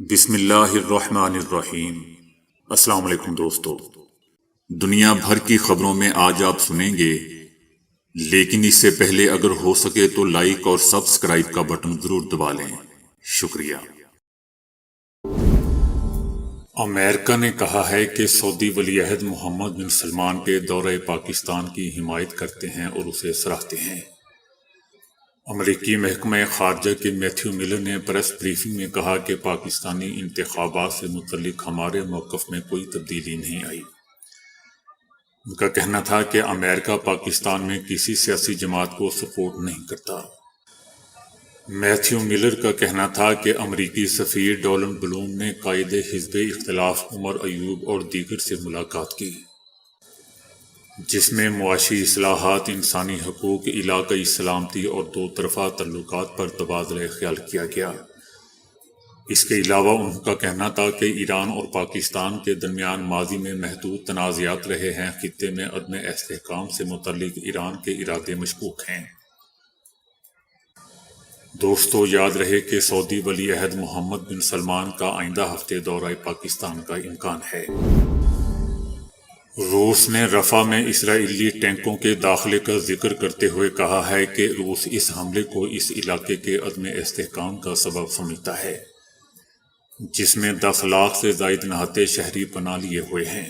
بسم اللہ الرحمن الرحیم۔ السلام علیکم دوستو، دنیا بھر کی خبروں میں آج آپ سنیں گے، لیکن اس سے پہلے اگر ہو سکے تو لائک اور سبسکرائب کا بٹن ضرور دبا لیں۔ شکریہ۔ امریکہ نے کہا ہے کہ سعودی ولی عہد محمد بن سلمان کے دورہ پاکستان کی حمایت کرتے ہیں اور اسے سراہتے ہیں۔ امریکی محکمہ خارجہ کے میتھیو ملر نے پریس بریفنگ میں کہا کہ پاکستانی انتخابات سے متعلق ہمارے موقف میں کوئی تبدیلی نہیں آئی۔ ان کا کہنا تھا کہ امریکہ پاکستان میں کسی سیاسی جماعت کو سپورٹ نہیں کرتا۔ میتھیو ملر کا کہنا تھا کہ امریکی سفیر ڈونلڈ بلوم نے قائد حزب اختلاف عمر ایوب اور دیگر سے ملاقات کی، جس میں معاشی اصلاحات، انسانی حقوق، علاقائی سلامتی اور دو طرفہ تعلقات پر تبادلہ خیال کیا گیا۔ اس کے علاوہ انہوں کا کہنا تھا کہ ایران اور پاکستان کے درمیان ماضی میں محدود تنازعات رہے ہیں، خطے میں عدم استحکام سے متعلق ایران کے ارادے مشکوک ہیں۔ دوستو، یاد رہے کہ سعودی ولی عہد محمد بن سلمان کا آئندہ ہفتے دورہ پاکستان کا امکان ہے۔ روس نے رفح میں اسرائیلی ٹینکوں کے داخلے کا ذکر کرتے ہوئے کہا ہے کہ روس اس حملے کو اس علاقے کے عدم استحکام کا سبب سمجھتا ہے، جس میں 10 لاکھ سے زائد نہتے شہری پناہ لیے ہوئے ہیں۔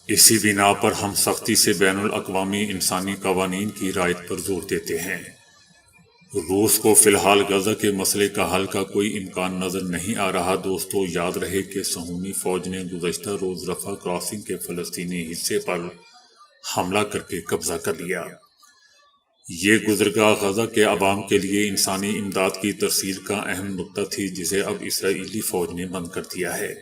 اسی بنا پر ہم سختی سے بین الاقوامی انسانی قوانین کی رعایت پر زور دیتے ہیں۔ روس کو فی الحال غزہ کے مسئلے کا حل کا کوئی امکان نظر نہیں آ رہا۔ دوستو، یاد رہے کہ صہیونی فوج نے گزشتہ روز رفح کراسنگ کے فلسطینی حصے پر حملہ کر کے قبضہ کر لیا۔ یہ گزرگاہ غزہ کے عوام کے لیے انسانی امداد کی ترسیل کا اہم نقطہ تھی، جسے اب اسرائیلی فوج نے بند کر دیا ہے،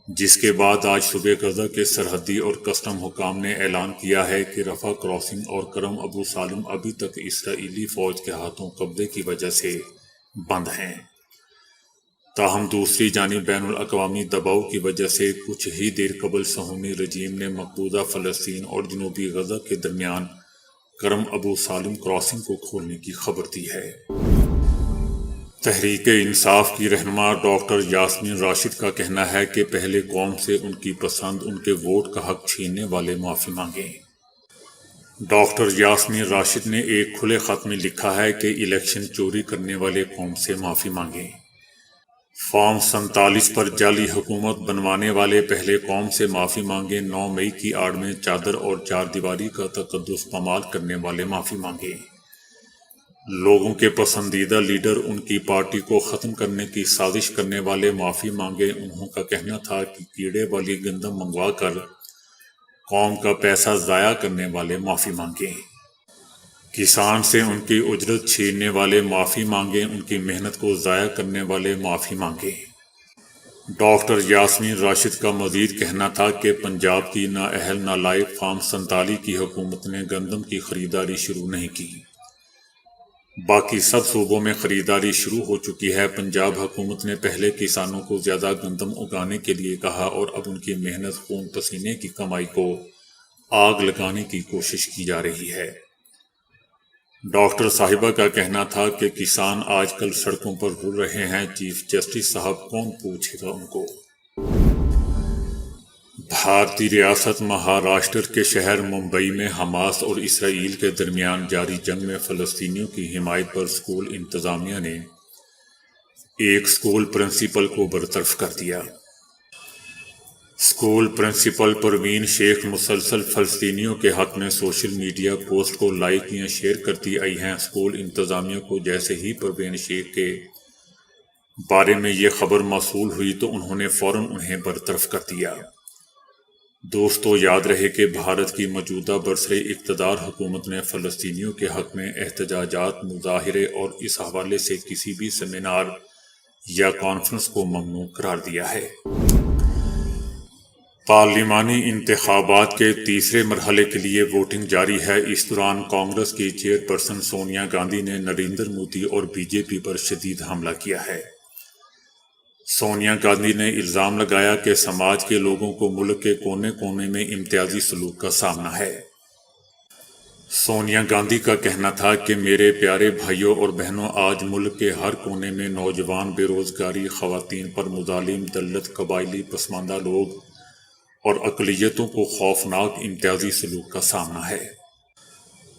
جس کے بعد آج صبح غزہ کے سرحدی اور کسٹم حکام نے اعلان کیا ہے کہ رفح کراسنگ اور کرم ابو سالم ابھی تک اسرائیلی فوج کے ہاتھوں قبضے کی وجہ سے بند ہیں۔ تاہم دوسری جانب بین الاقوامی دباؤ کی وجہ سے کچھ ہی دیر قبل صہیونی رجیم نے مقبوضہ فلسطین اور جنوبی غزہ کے درمیان کرم ابو سالم کراسنگ کو کھولنے کی خبر دی ہے۔ تحریک انصاف کی رہنما ڈاکٹر یاسمین راشد کا کہنا ہے کہ پہلے قوم سے ان کی پسند، ان کے ووٹ کا حق چھیننے والے معافی مانگیں۔ ڈاکٹر یاسمین راشد نے ایک کھلے خط میں لکھا ہے کہ الیکشن چوری کرنے والے قوم سے معافی مانگیں۔ فارم 47 پر جعلی حکومت بنوانے والے پہلے قوم سے معافی مانگیں۔ 9 مئی کی آڑ میں چادر اور چار دیواری کا تقدس پامال کرنے والے معافی مانگیں۔ لوگوں کے پسندیدہ لیڈر، ان کی پارٹی کو ختم کرنے کی سازش کرنے والے معافی مانگیں۔ انہوں کا کہنا تھا کہ کیڑے والی گندم منگوا کر قوم کا پیسہ ضائع کرنے والے معافی مانگیں۔ کسان سے ان کی اجرت چھیننے والے معافی مانگیں۔ ان کی محنت کو ضائع کرنے والے معافی مانگیں۔ ڈاکٹر یاسمین راشد کا مزید کہنا تھا کہ پنجاب کی نااہل نالائق فارم 47 کی حکومت نے گندم کی خریداری شروع نہیں کی۔ باقی سب صوبوں میں خریداری شروع ہو چکی ہے۔ پنجاب حکومت نے پہلے کسانوں کو زیادہ گندم اگانے کے لیے کہا اور اب ان کی محنت، خون پسینے کی کمائی کو آگ لگانے کی کوشش کی جا رہی ہے۔ ڈاکٹر صاحبہ کا کہنا تھا کہ کسان آج کل سڑکوں پر رل رہے ہیں، چیف جسٹس صاحب کون پوچھے گا ان کو۔ بھارتی ریاست مہاراشٹر کے شہر ممبئی میں حماس اور اسرائیل کے درمیان جاری جنگ میں فلسطینیوں کی حمایت پر اسکول انتظامیہ نے ایک اسکول پرنسپل کو برطرف کر دیا۔ اسکول پرنسپل پروین شیخ مسلسل فلسطینیوں کے حق میں سوشل میڈیا پوسٹ کو لائک یا شیئر کرتی آئی ہیں۔ اسکول انتظامیہ کو جیسے ہی پروین شیخ کے بارے میں یہ خبر موصول ہوئی تو انہوں نے فوراً انہیں برطرف کر دیا۔ دوستو، یاد رہے کہ بھارت کی موجودہ برسر اقتدار حکومت نے فلسطینیوں کے حق میں احتجاجات، مظاہرے اور اس حوالے سے کسی بھی سیمینار یا کانفرنس کو ممنوع قرار دیا ہے۔ پارلیمانی انتخابات کے تیسرے مرحلے کے لیے ووٹنگ جاری ہے۔ اس دوران کانگریس کی چیئرپرسن سونیا گاندھی نے نریندر مودی اور بی جے پی پر شدید حملہ کیا ہے۔ سونیا گاندھی نے الزام لگایا کہ سماج کے لوگوں کو ملک کے کونے کونے میں امتیازی سلوک کا سامنا ہے۔ سونیا گاندھی کا کہنا تھا کہ میرے پیارے بھائیوں اور بہنوں، آج ملک کے ہر کونے میں نوجوان، بے روزگاری، خواتین پر مظالم، دلت، قبائلی پسماندہ لوگ اور اقلیتوں کو خوفناک امتیازی سلوک کا سامنا ہے۔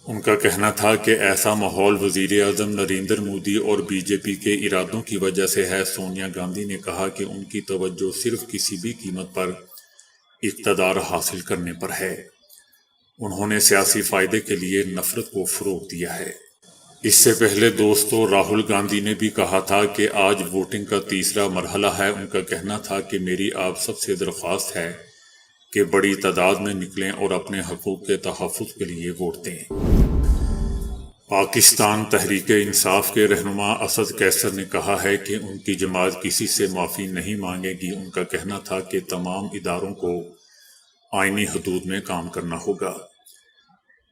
ان کا کہنا تھا کہ ایسا ماحول وزیر اعظم نریندر مودی اور بی جے پی کے ارادوں کی وجہ سے ہے۔ سونیا گاندھی نے کہا کہ ان کی توجہ صرف کسی بھی قیمت پر اقتدار حاصل کرنے پر ہے۔ انہوں نے سیاسی فائدے کے لیے نفرت کو فروغ دیا ہے۔ اس سے پہلے دوستو، راہل گاندھی نے بھی کہا تھا کہ آج ووٹنگ کا تیسرا مرحلہ ہے۔ ان کا کہنا تھا کہ میری آپ سب سے درخواست ہے کہ بڑی تعداد میں نکلیں اور اپنے حقوق کے تحفظ کے لیے ووٹ دیں۔ پاکستان تحریک انصاف کے رہنما اسد قیصر نے کہا ہے کہ ان کی جماعت کسی سے معافی نہیں مانگے گی۔ ان کا کہنا تھا کہ تمام اداروں کو آئینی حدود میں کام کرنا ہوگا۔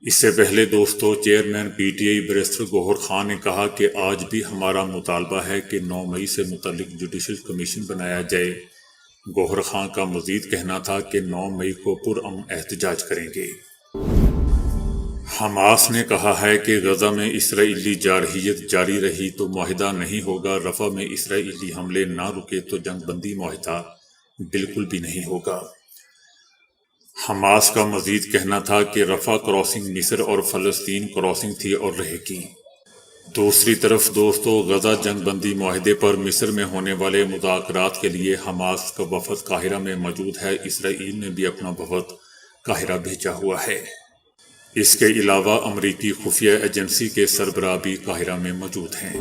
اس سے پہلے دوستو، چیئرمین پی ٹی آئی بیرسٹر گوہر خان نے کہا کہ آج بھی ہمارا مطالبہ ہے کہ 9 مئی سے متعلق جوڈیشل کمیشن بنایا جائے۔ گوہر خان کا مزید کہنا تھا کہ 9 مئی کو پرامن احتجاج کریں گے۔ حماس نے کہا ہے کہ غزہ میں اسرائیلی جارحیت جاری رہی تو معاہدہ نہیں ہوگا۔ رفح میں اسرائیلی حملے نہ رکے تو جنگ بندی معاہدہ بالکل بھی نہیں ہوگا۔ حماس کا مزید کہنا تھا کہ رفح کراسنگ مصر اور فلسطین کراسنگ تھی اور رہے گی۔ دوسری طرف دوستو، غزہ جنگ بندی معاہدے پر مصر میں ہونے والے مذاکرات کے لیے حماس کا وفد قاہرہ میں موجود ہے۔ اسرائیل نے بھی اپنا وفد قاہرہ بھیجا ہوا ہے۔ اس کے علاوہ امریکی خفیہ ایجنسی کے سربراہ بھی قاہرہ میں موجود ہیں۔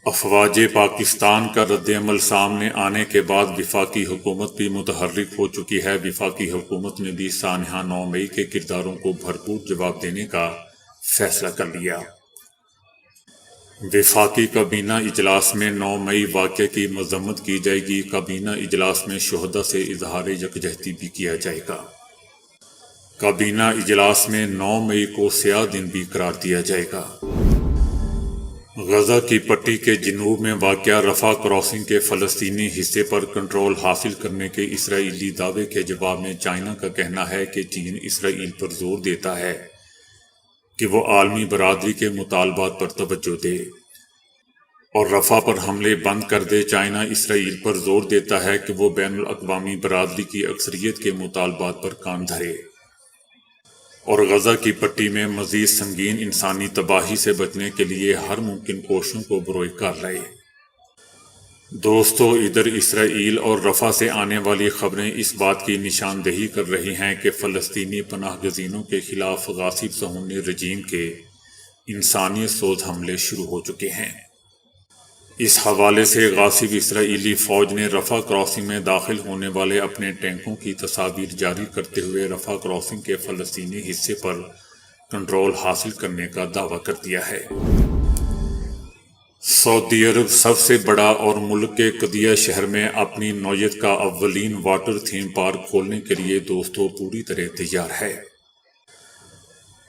افواج پاکستان کا رد عمل سامنے آنے کے بعد وفاقی حکومت بھی متحرک ہو چکی ہے۔ وفاقی حکومت نے بھی سانحہ 9 مئی کے کرداروں کو بھرپور جواب دینے کا فیصلہ کر لیا۔ وفاقی کابینہ اجلاس میں 9 مئی واقعے کی مذمت کی جائے گی۔ کابینہ اجلاس میں شہداء سے اظہار یکجہتی بھی کیا جائے گا۔ کابینہ اجلاس میں 9 مئی کو سیاہ دن بھی قرار دیا جائے گا۔ غزہ کی پٹی کے جنوب میں واقع رفح کراسنگ کے فلسطینی حصے پر کنٹرول حاصل کرنے کے اسرائیلی دعوے کے جواب میں چائنا کا کہنا ہے کہ چین اسرائیل پر زور دیتا ہے کہ وہ عالمی برادری کے مطالبات پر توجہ دے اور رفح پر حملے بند کر دے۔ چائنا اسرائیل پر زور دیتا ہے کہ وہ بین الاقوامی برادری کی اکثریت کے مطالبات پر کان دھرے اور غزہ کی پٹی میں مزید سنگین انسانی تباہی سے بچنے کے لیے ہر ممکن کوششوں کو بروئے کار لائے۔ دوستو، ادھر اسرائیل اور رفح سے آنے والی خبریں اس بات کی نشاندہی کر رہی ہیں کہ فلسطینی پناہ گزینوں کے خلاف غاصب صہیونی رجیم کے انسانیت سوز حملے شروع ہو چکے ہیں۔ اس حوالے سے غاصب اسرائیلی فوج نے رفح کراسنگ میں داخل ہونے والے اپنے ٹینکوں کی تصاویر جاری کرتے ہوئے رفح کراسنگ کے فلسطینی حصے پر کنٹرول حاصل کرنے کا دعویٰ کر دیا ہے۔ سعودی عرب سب سے بڑا اور ملک کے قدیہ شہر میں اپنی نوعیت کا اولین واٹر تھیم پارک کھولنے کے لیے دوستو پوری طرح تیار ہے۔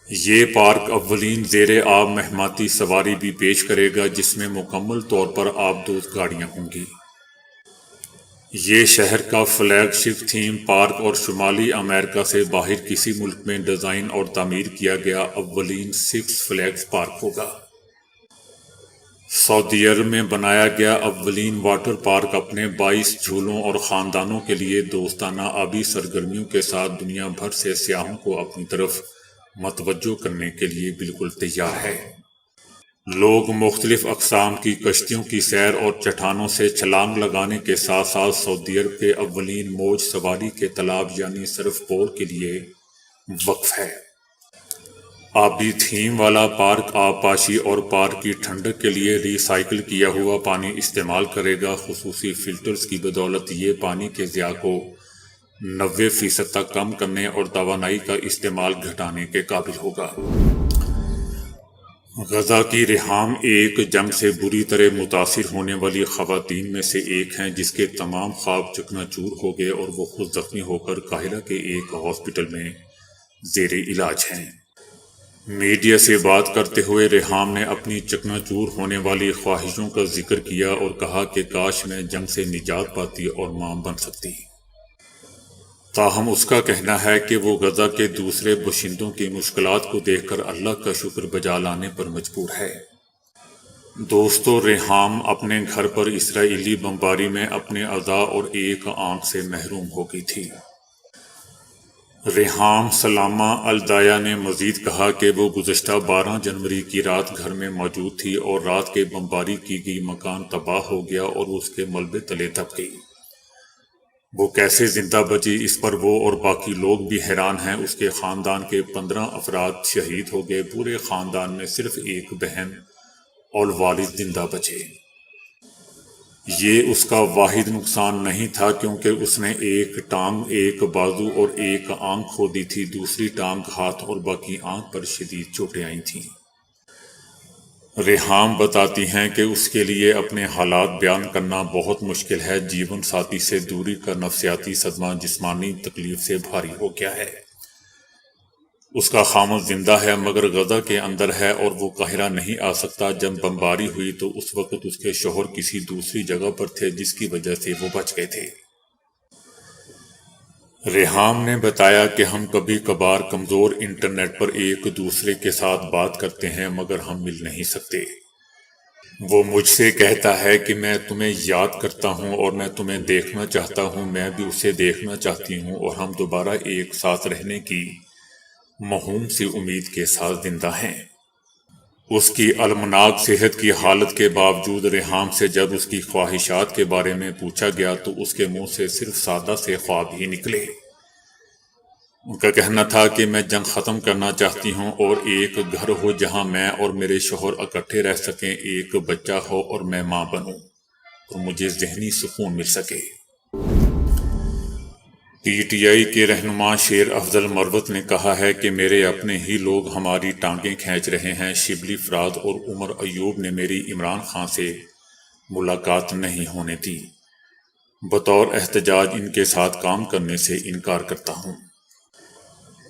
یہ پارک اولین زیر آب مہماتی سواری بھی پیش کرے گا، جس میں مکمل طور پر آبدوز گاڑیاں ہوں گی۔ یہ شہر کا فلیگ شپ تھیم پارک اور شمالی امریکہ سے باہر کسی ملک میں ڈیزائن اور تعمیر کیا گیا اولین 6 فلیگز پارک ہوگا۔ سعودی عرب میں بنایا گیا اولین واٹر پارک اپنے 22 جھولوں اور خاندانوں کے لیے دوستانہ آبی سرگرمیوں کے ساتھ دنیا بھر سے سیاحوں کو اپنی طرف متوجہ کرنے کے لیے بالکل تیار ہے۔ لوگ مختلف اقسام کی کشتیوں کی سیر اور چٹانوں سے چھلانگ لگانے کے ساتھ ساتھ سعودی عرب کے اولین موج سواری کے تالاب یعنی سرف پول کے لیے وقف ہے۔ آبی تھیم والا پارک آبپاشی اور پارک کی ٹھنڈک کے لیے ری سائیکل کیا ہوا پانی استعمال کرے گا۔ خصوصی فلٹرز کی بدولت یہ پانی کے ضیاع کو 90% تک کم کرنے اور توانائی کا استعمال گھٹانے کے قابل ہوگا۔ غزہ کی ریحام ایک جنگ سے بری طرح متاثر ہونے والی خواتین میں سے ایک ہیں، جس کے تمام خواب چکنا چور ہو گئے اور وہ خود زخمی ہو کر قاہرہ کے ایک ہاسپٹل میں زیر علاج ہیں۔ میڈیا سے بات کرتے ہوئے ریحام نے اپنی چکنا چور ہونے والی خواہشوں کا ذکر کیا اور کہا کہ کاش میں جنگ سے نجات پاتی اور ماں بن سکتی۔ تاہم اس کا کہنا ہے کہ وہ غزہ کے دوسرے باشندوں کی مشکلات کو دیکھ کر اللہ کا شکر بجا لانے پر مجبور ہے۔ دوستو، ریحام اپنے گھر پر اسرائیلی بمباری میں اپنے اعضاء اور ایک آنکھ سے محروم ہو گئی تھی۔ ریحام سلامہ الدایا نے مزید کہا کہ وہ گزشتہ 12 جنوری کی رات گھر میں موجود تھی اور رات کے بمباری کی گئی مکان تباہ ہو گیا اور اس کے ملبے تلے دب گئی۔ وہ کیسے زندہ بچی اس پر وہ اور باقی لوگ بھی حیران ہیں۔ اس کے خاندان کے 15 افراد شہید ہو گئے۔ پورے خاندان میں صرف ایک بہن اور والد زندہ بچے۔ یہ اس کا واحد نقصان نہیں تھا کیونکہ اس نے ایک ٹانگ، ایک بازو اور ایک آنکھ کھو دی تھی۔ دوسری ٹانگ، ہاتھ اور باقی آنکھ پر شدید چوٹیں آئی تھیں۔ ریحام بتاتی ہیں کہ اس کے لیے اپنے حالات بیان کرنا بہت مشکل ہے۔ جیون ساتھی سے دوری کا نفسیاتی صدمہ جسمانی تکلیف سے بھاری ہو گیا ہے۔ اس کا خامد زندہ ہے مگر غزہ کے اندر ہے اور وہ قاہرہ نہیں آ سکتا۔ جب بمباری ہوئی تو اس وقت اس کے شوہر کسی دوسری جگہ پر تھے جس کی وجہ سے وہ بچ گئے تھے۔ ریحام نے بتایا کہ ہم کبھی کبھار کمزور انٹرنیٹ پر ایک دوسرے کے ساتھ بات کرتے ہیں مگر ہم مل نہیں سکتے۔ وہ مجھ سے کہتا ہے کہ میں تمہیں یاد کرتا ہوں اور میں تمہیں دیکھنا چاہتا ہوں، میں بھی اسے دیکھنا چاہتی ہوں اور ہم دوبارہ ایک ساتھ رہنے کی موہوم سی امید کے ساتھ زندہ ہیں۔ اس کی المناک صحت کی حالت کے باوجود ریحام سے جب اس کی خواہشات کے بارے میں پوچھا گیا تو اس کے منہ سے صرف سادہ سے خواب ہی نکلے۔ ان کا کہنا تھا کہ میں جنگ ختم کرنا چاہتی ہوں اور ایک گھر ہو جہاں میں اور میرے شوہر اکٹھے رہ سکیں، ایک بچہ ہو اور میں ماں بنوں اور مجھے ذہنی سکون مل سکے۔ پی ٹی آئی کے رہنما شیر افضل مروت نے کہا ہے کہ میرے اپنے ہی لوگ ہماری ٹانگیں کھینچ رہے ہیں۔ شبلی فراد اور عمر ایوب نے میری عمران خان سے ملاقات نہیں ہونے دی۔ بطور احتجاج ان کے ساتھ کام کرنے سے انکار کرتا ہوں۔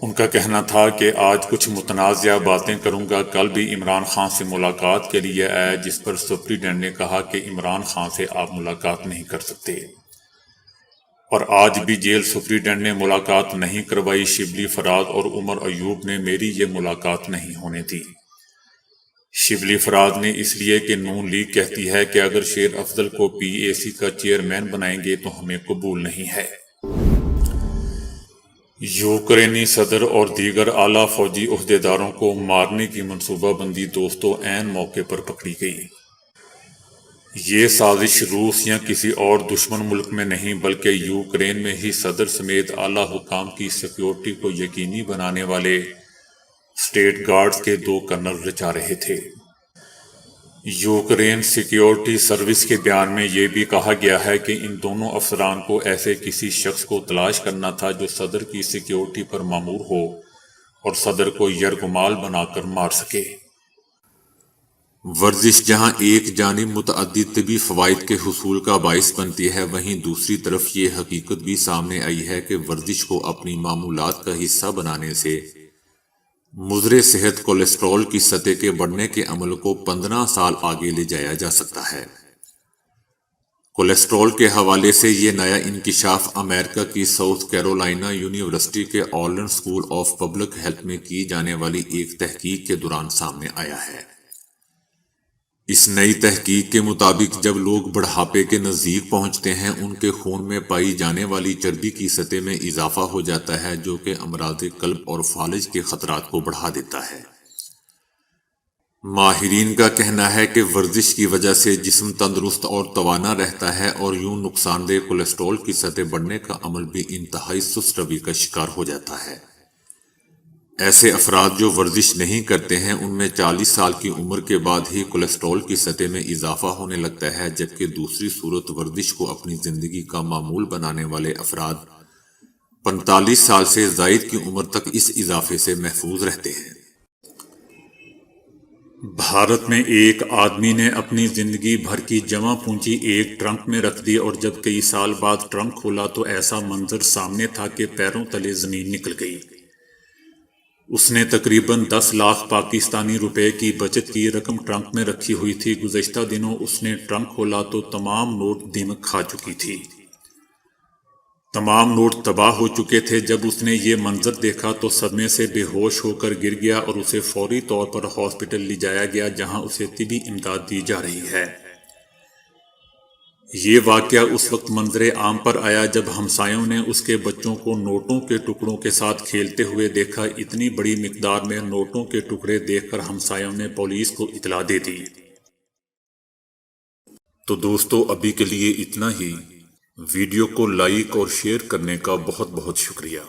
ان کا کہنا تھا کہ آج کچھ متنازعہ باتیں کروں گا۔ کل بھی عمران خان سے ملاقات کے لیے آیا جس پر سپرنٹینڈنٹ نے کہا کہ عمران خان سے آپ ملاقات نہیں کر سکتے، اور آج بھی جیل سپرنٹینڈنٹ نے ملاقات نہیں کروائی۔ شبلی فراد اور عمر ایوب نے میری یہ ملاقات نہیں ہونے دی۔ شبلی فراد نے اس لیے کہ نون لیگ کہتی ہے کہ اگر شیر افضل کو پی اے سی کا چیئرمین بنائیں گے تو ہمیں قبول نہیں ہے۔ یوکرینی صدر اور دیگر اعلیٰ فوجی عہدیداروں کو مارنے کی منصوبہ بندی دوستوں عین موقع پر پکڑی گئی۔ یہ سازش روس یا کسی اور دشمن ملک میں نہیں بلکہ یوکرین میں ہی صدر سمیت اعلیٰ حکام کی سیکیورٹی کو یقینی بنانے والے اسٹیٹ گارڈز کے 2 کرنل رچا رہے تھے۔ یوکرین سیکیورٹی سروس کے بیان میں یہ بھی کہا گیا ہے کہ ان دونوں افسران کو ایسے کسی شخص کو تلاش کرنا تھا جو صدر کی سیکیورٹی پر مامور ہو اور صدر کو یرغمال بنا کر مار سکے۔ ورزش جہاں ایک جانب متعدد طبی فوائد کے حصول کا باعث بنتی ہے، وہیں دوسری طرف یہ حقیقت بھی سامنے آئی ہے کہ ورزش کو اپنی معمولات کا حصہ بنانے سے مضر صحت کولیسٹرول کی سطح کے بڑھنے کے عمل کو 15 سال آگے لے جایا جا سکتا ہے۔ کولیسٹرول کے حوالے سے یہ نیا انکشاف امریکہ کی ساؤتھ کیرولائنا یونیورسٹی کے آرلینڈ اسکول آف پبلک ہیلتھ میں کی جانے والی ایک تحقیق کے دوران سامنے آیا ہے۔ اس نئی تحقیق کے مطابق جب لوگ بڑھاپے کے نزدیک پہنچتے ہیں، ان کے خون میں پائی جانے والی چربی کی سطح میں اضافہ ہو جاتا ہے، جو کہ امراض قلب اور فالج کے خطرات کو بڑھا دیتا ہے۔ ماہرین کا کہنا ہے کہ ورزش کی وجہ سے جسم تندرست اور توانا رہتا ہے اور یوں نقصان دہ کولیسٹرول کی سطح بڑھنے کا عمل بھی انتہائی سست روی کا شکار ہو جاتا ہے۔ ایسے افراد جو ورزش نہیں کرتے ہیں ان میں 40 سال کی عمر کے بعد ہی کولیسٹرول کی سطح میں اضافہ ہونے لگتا ہے، جبکہ دوسری صورت ورزش کو اپنی زندگی کا معمول بنانے والے افراد 45 سال سے زائد کی عمر تک اس اضافے سے محفوظ رہتے ہیں۔ بھارت میں ایک آدمی نے اپنی زندگی بھر کی جمع پونجی ایک ٹرنک میں رکھ دی اور جب کئی سال بعد ٹرنک کھولا تو ایسا منظر سامنے تھا کہ پیروں تلے زمین نکل گئی۔ اس نے تقریباً 10 لاکھ پاکستانی روپے کی بچت کی رقم ٹرنک میں رکھی ہوئی تھی۔ گزشتہ دنوں اس نے ٹرنک کھولا تو تمام نوٹ دیمک کھا چکی تھی۔ تمام نوٹ تباہ ہو چکے تھے۔ جب اس نے یہ منظر دیکھا تو صدمے سے بے ہوش ہو کر گر گیا اور اسے فوری طور پر ہاسپٹل لے جایا گیا، جہاں اسے طبی امداد دی جا رہی ہے۔ یہ واقعہ اس وقت منظر عام پر آیا جب ہمسایوں نے اس کے بچوں کو نوٹوں کے ٹکڑوں کے ساتھ کھیلتے ہوئے دیکھا۔ اتنی بڑی مقدار میں نوٹوں کے ٹکڑے دیکھ کر ہمسایوں نے پولیس کو اطلاع دے دی۔ تو دوستو، ابھی کے لیے اتنا ہی۔ ویڈیو کو لائک اور شیئر کرنے کا بہت بہت شکریہ۔